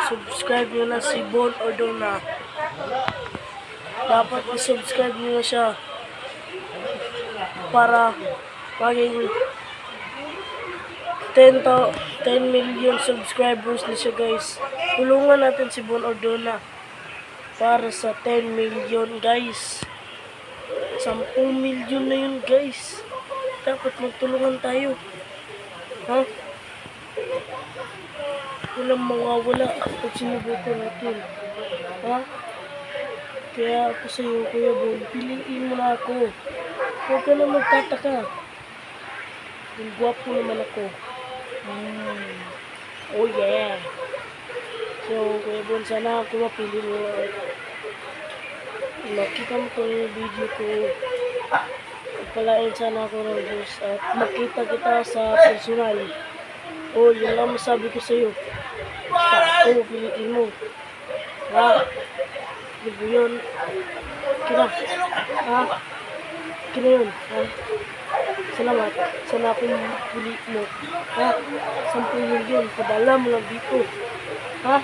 subscribe nyo na si Bon Ordona. Dapat i-subscribe nyo na siya para maging 10 million subscribers na siya, guys. Tulungan natin si Bon Ordona para sa 10 million, guys. 10 million na yun, guys. Dapat magtulungan tayo. Ha? Walang mawawala pag sinubukan natin. Ha? Kaya ako sa'yo, Kuya Bon, piliin mo na ako. Huwag ka na magtataka. Yung gwapo naman ako. Oh yeah. So, Kuya Bon, sana ako mapili mo. Makita mo ko yung video ko. Palain sana ako ng Diyos at makita kita sa personal. Oh, yun lang masabi ko sa'yo. Basta ako, piliin mo. Ha? Diba yun? Kina. Ha? Kina yun. Ha? Salamat. Sana akong pili mo. Ha? 10 million. Padala mo lang dito. Ha?